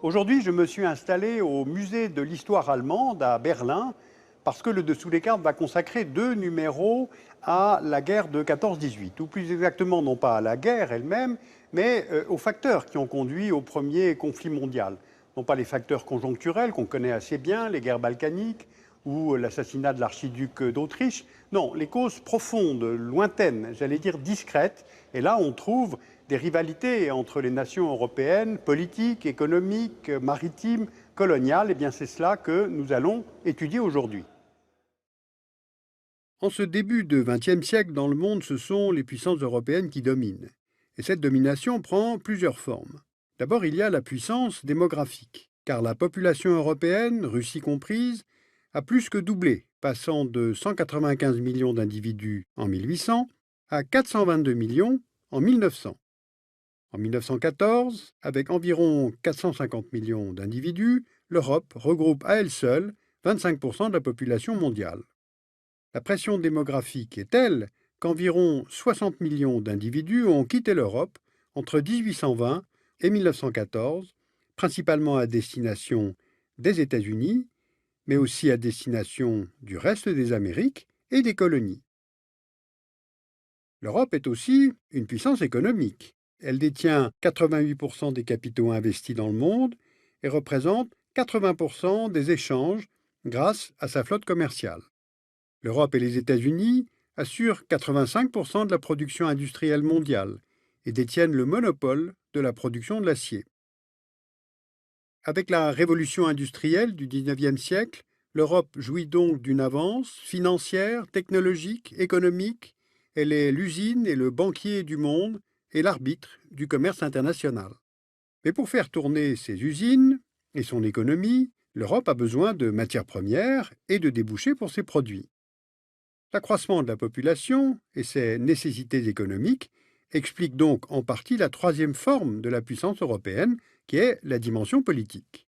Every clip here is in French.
Aujourd'hui, je me suis installé au musée de l'histoire allemande à Berlin parce que le Dessous des cartes va consacrer 2 numéros à la guerre de 14-18, ou plus exactement non pas à la guerre elle-même, mais aux facteurs qui ont conduit au premier conflit mondial. Non pas les facteurs conjoncturels qu'on connaît assez bien, les guerres balkaniques ou l'assassinat de l'archiduc d'Autriche. Non, les causes profondes, lointaines, j'allais dire discrètes. Et là, on trouve des rivalités entre les nations européennes, politiques, économiques, maritimes, coloniales. Eh bien, c'est cela que nous allons étudier aujourd'hui. En ce début de XXe siècle, dans le monde, ce sont les puissances européennes qui dominent. Et cette domination prend plusieurs formes. D'abord, il y a la puissance démographique, car la population européenne, Russie comprise, a plus que doublé, passant de 195 millions d'individus en 1800 à 422 millions en 1900. En 1914, avec environ 450 millions d'individus, l'Europe regroupe à elle seule 25% de la population mondiale. La pression démographique est telle qu'environ 60 millions d'individus ont quitté l'Europe entre 1820 et 1914, principalement à destination des États-Unis, mais aussi à destination du reste des Amériques et des colonies. L'Europe est aussi une puissance économique. Elle détient 88% des capitaux investis dans le monde et représente 80% des échanges grâce à sa flotte commerciale. L'Europe et les États-Unis assurent 85% de la production industrielle mondiale et détiennent le monopole de la production de l'acier. Avec la révolution industrielle du XIXe siècle, l'Europe jouit donc d'une avance financière, technologique, économique. Elle est l'usine et le banquier du monde et l'arbitre du commerce international. Mais pour faire tourner ses usines et son économie, l'Europe a besoin de matières premières et de débouchés pour ses produits. L'accroissement de la population et ses nécessités économiques expliquent donc en partie la troisième forme de la puissance européenne, qui est la dimension politique.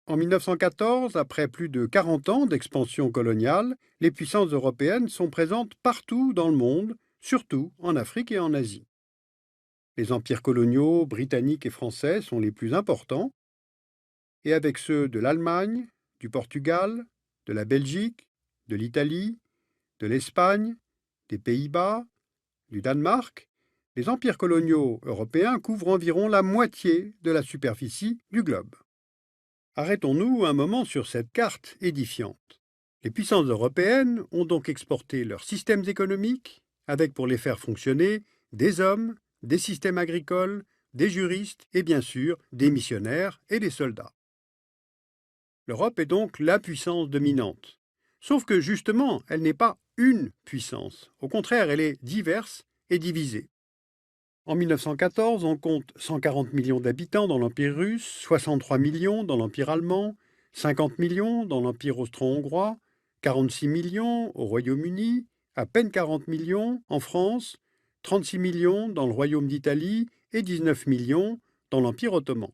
En 1914, après plus de 40 ans d'expansion coloniale, les puissances européennes sont présentes partout dans le monde, surtout en Afrique et en Asie. Les empires coloniaux britanniques et français sont les plus importants, et avec ceux de l'Allemagne, du Portugal, de la Belgique, de l'Italie, de l'Espagne, des Pays-Bas, du Danemark, les empires coloniaux européens couvrent environ la moitié de la superficie du globe. Arrêtons-nous un moment sur cette carte édifiante. Les puissances européennes ont donc exporté leurs systèmes économiques, avec pour les faire fonctionner des hommes, des systèmes agricoles, des juristes et bien sûr des missionnaires et des soldats. L'Europe est donc la puissance dominante. Sauf que justement, elle n'est pas une puissance. Au contraire, elle est diverse et divisée. En 1914, on compte 140 millions d'habitants dans l'Empire russe, 63 millions dans l'Empire allemand, 50 millions dans l'Empire austro-hongrois, 46 millions au Royaume-Uni, à peine 40 millions en France, 36 millions dans le Royaume d'Italie et 19 millions dans l'Empire ottoman.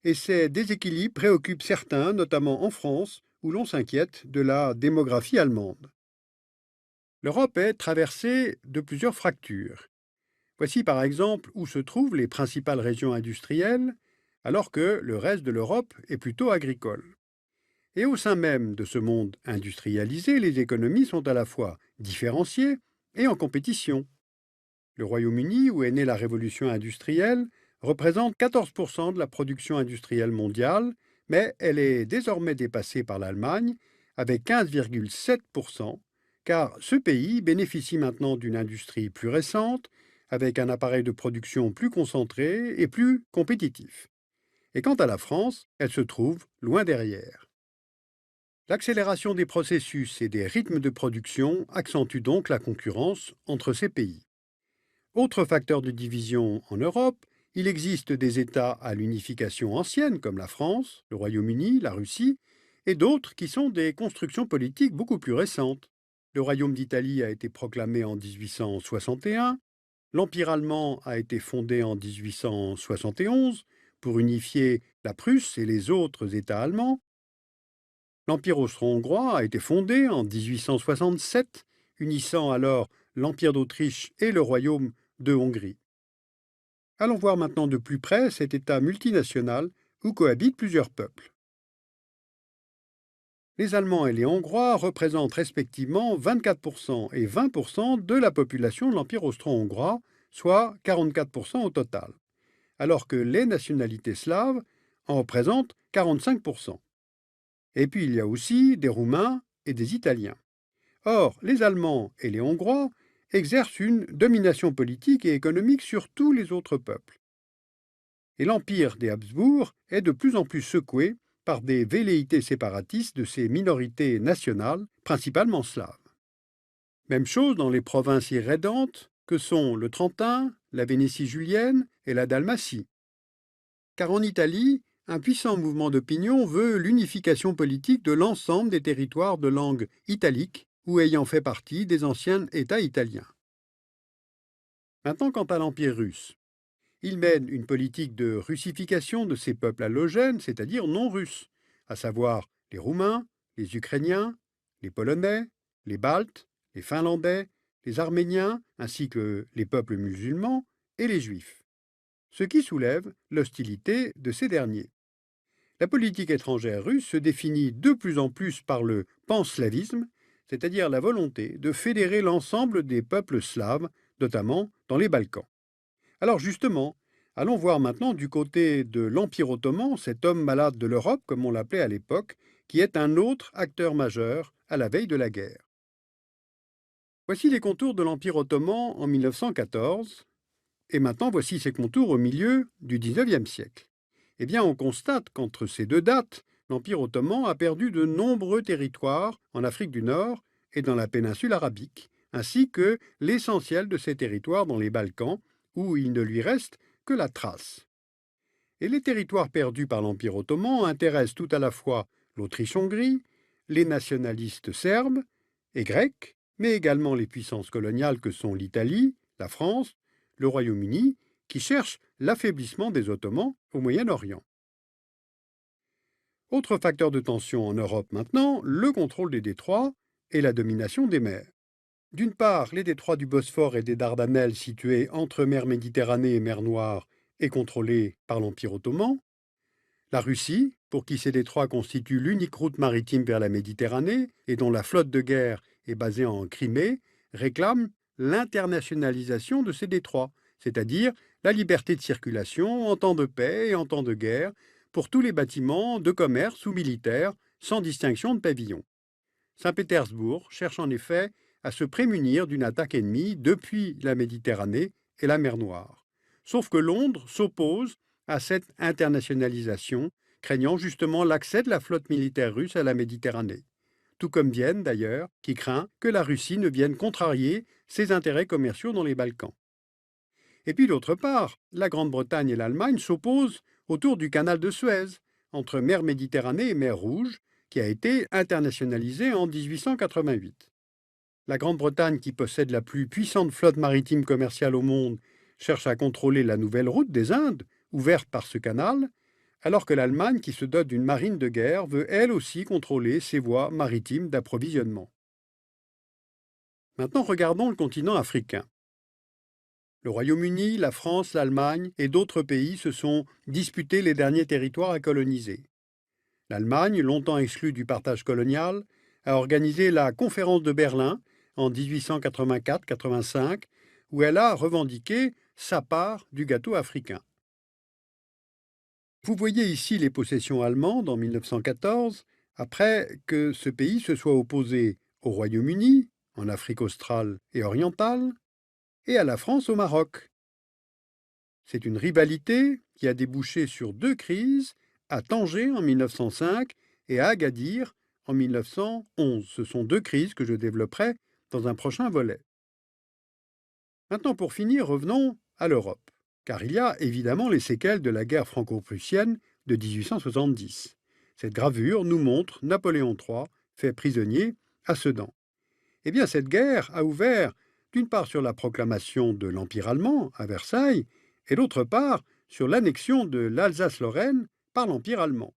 Et ces déséquilibres préoccupent certains, notamment en France, où l'on s'inquiète de la démographie allemande. L'Europe est traversée de plusieurs fractures. Voici par exemple où se trouvent les principales régions industrielles, alors que le reste de l'Europe est plutôt agricole. Et au sein même de ce monde industrialisé, les économies sont à la fois différenciées et en compétition. Le Royaume-Uni, où est née la révolution industrielle, représente 14% de la production industrielle mondiale, mais elle est désormais dépassée par l'Allemagne avec 15,7%, car ce pays bénéficie maintenant d'une industrie plus récente, avec un appareil de production plus concentré et plus compétitif. Et quant à la France, elle se trouve loin derrière. L'accélération des processus et des rythmes de production accentue donc la concurrence entre ces pays. Autre facteur de division en Europe, il existe des États à l'unification ancienne comme la France, le Royaume-Uni, la Russie, et d'autres qui sont des constructions politiques beaucoup plus récentes. Le Royaume d'Italie a été proclamé en 1861, l'Empire allemand a été fondé en 1871 pour unifier la Prusse et les autres États allemands. L'Empire austro-hongrois a été fondé en 1867, unissant alors l'Empire d'Autriche et le Royaume de Hongrie. Allons voir maintenant de plus près cet État multinational où cohabitent plusieurs peuples. Les Allemands et les Hongrois représentent respectivement 24% et 20% de la population de l'Empire austro-hongrois, soit 44% au total, alors que les nationalités slaves en représentent 45%. Et puis il y a aussi des Roumains et des Italiens. Or, les Allemands et les Hongrois exercent une domination politique et économique sur tous les autres peuples. Et l'empire des Habsbourg est de plus en plus secoué par des velléités séparatistes de ces minorités nationales, principalement slaves. Même chose dans les provinces irrédentes que sont le Trentin, la Vénétie julienne et la Dalmatie. Car en Italie, un puissant mouvement d'opinion veut l'unification politique de l'ensemble des territoires de langue italique ou ayant fait partie des anciens États italiens. Maintenant, quant à l'Empire russe, il mène une politique de russification de ces peuples allogènes, c'est-à-dire non russes, à savoir les Roumains, les Ukrainiens, les Polonais, les Baltes, les Finlandais, les Arméniens, ainsi que les peuples musulmans et les Juifs, ce qui soulève l'hostilité de ces derniers. La politique étrangère russe se définit de plus en plus par le panslavisme, c'est-à-dire la volonté de fédérer l'ensemble des peuples slaves, notamment dans les Balkans. Alors justement, allons voir maintenant du côté de l'Empire ottoman, cet homme malade de l'Europe, comme on l'appelait à l'époque, qui est un autre acteur majeur à la veille de la guerre. Voici les contours de l'Empire ottoman en 1914, et maintenant voici ses contours au milieu du XIXe siècle. Eh bien, on constate qu'entre ces deux dates, l'Empire ottoman a perdu de nombreux territoires en Afrique du Nord et dans la péninsule arabique, ainsi que l'essentiel de ces territoires dans les Balkans, où il ne lui reste que la Thrace. Et les territoires perdus par l'Empire ottoman intéressent tout à la fois l'Autriche-Hongrie, les nationalistes serbes et grecs, mais également les puissances coloniales que sont l'Italie, la France, le Royaume-Uni, qui cherchent l'affaiblissement des Ottomans au Moyen-Orient. Autre facteur de tension en Europe maintenant, le contrôle des détroits et la domination des mers. D'une part, les détroits du Bosphore et des Dardanelles situés entre mer Méditerranée et mer Noire et contrôlés par l'Empire ottoman. La Russie, pour qui ces détroits constituent l'unique route maritime vers la Méditerranée et dont la flotte de guerre est basée en Crimée, réclame l'internationalisation de ces détroits, c'est-à-dire la liberté de circulation en temps de paix et en temps de guerre pour tous les bâtiments de commerce ou militaires, sans distinction de pavillon. Saint-Pétersbourg cherche en effet à se prémunir d'une attaque ennemie depuis la Méditerranée et la mer Noire. Sauf que Londres s'oppose à cette internationalisation, craignant justement l'accès de la flotte militaire russe à la Méditerranée. Tout comme Vienne d'ailleurs, qui craint que la Russie ne vienne contrarier ses intérêts commerciaux dans les Balkans. Et puis d'autre part, la Grande-Bretagne et l'Allemagne s'opposent autour du canal de Suez, entre mer Méditerranée et mer Rouge, qui a été internationalisé en 1888. La Grande-Bretagne, qui possède la plus puissante flotte maritime commerciale au monde, cherche à contrôler la nouvelle route des Indes, ouverte par ce canal, alors que l'Allemagne, qui se dote d'une marine de guerre, veut elle aussi contrôler ses voies maritimes d'approvisionnement. Maintenant, regardons le continent africain. Le Royaume-Uni, la France, l'Allemagne et d'autres pays se sont disputés les derniers territoires à coloniser. L'Allemagne, longtemps exclue du partage colonial, a organisé la conférence de Berlin en 1884-85, où elle a revendiqué sa part du gâteau africain. Vous voyez ici les possessions allemandes en 1914, après que ce pays se soit opposé au Royaume-Uni, en Afrique australe et orientale, et à la France au Maroc. C'est une rivalité qui a débouché sur deux crises, à Tanger en 1905 et à Agadir en 1911. Ce sont deux crises que je développerai dans un prochain volet. Maintenant, pour finir, revenons à l'Europe, car il y a évidemment les séquelles de la guerre franco-prussienne de 1870. Cette gravure nous montre Napoléon III fait prisonnier à Sedan. Eh bien, cette guerre a ouvert d'une part sur la proclamation de l'Empire allemand à Versailles, et d'autre part sur l'annexion de l'Alsace-Lorraine par l'Empire allemand.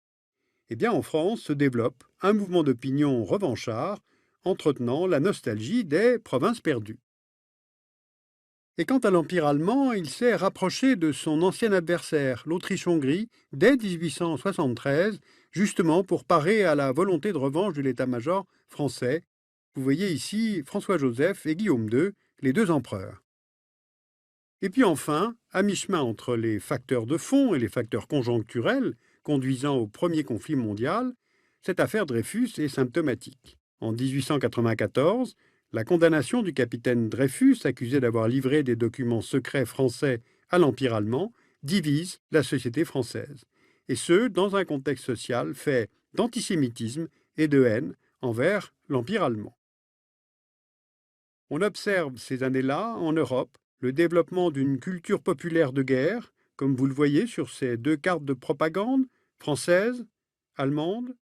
Eh bien, en France se développe un mouvement d'opinion revanchard, entretenant la nostalgie des provinces perdues. Et quant à l'Empire allemand, il s'est rapproché de son ancien adversaire, l'Autriche-Hongrie, dès 1873, justement pour parer à la volonté de revanche de l'état-major français. Vous voyez ici François-Joseph et Guillaume II, les deux empereurs. Et puis enfin, à mi-chemin entre les facteurs de fond et les facteurs conjoncturels conduisant au premier conflit mondial, cette affaire Dreyfus est symptomatique. En 1894, la condamnation du capitaine Dreyfus, accusé d'avoir livré des documents secrets français à l'Empire allemand, divise la société française. Et ce, dans un contexte social fait d'antisémitisme et de haine envers l'Empire allemand. On observe ces années-là, en Europe, le développement d'une culture populaire de guerre, comme vous le voyez sur ces deux cartes de propagande, française, allemande.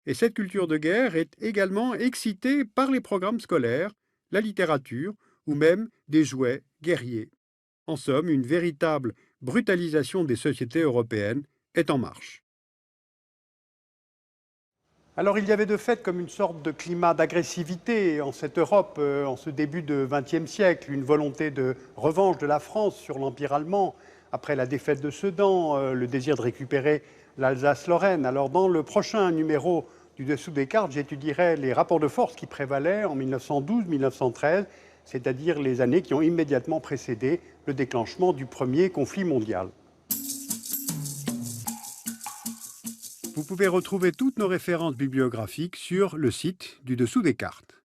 Et cette culture de guerre est également excitée par les programmes scolaires, la littérature ou même des jouets guerriers. En somme, une véritable brutalisation des sociétés européennes est en marche. Alors il y avait de fait comme une sorte de climat d'agressivité en cette Europe, en ce début de XXe siècle, une volonté de revanche de la France sur l'Empire allemand, après la défaite de Sedan, le désir de récupérer l'Alsace-Lorraine. Alors dans le prochain numéro du Dessous des cartes, j'étudierai les rapports de force qui prévalaient en 1912-1913, c'est-à-dire les années qui ont immédiatement précédé le déclenchement du premier conflit mondial. Vous pouvez retrouver toutes nos références bibliographiques sur le site du Dessous des cartes.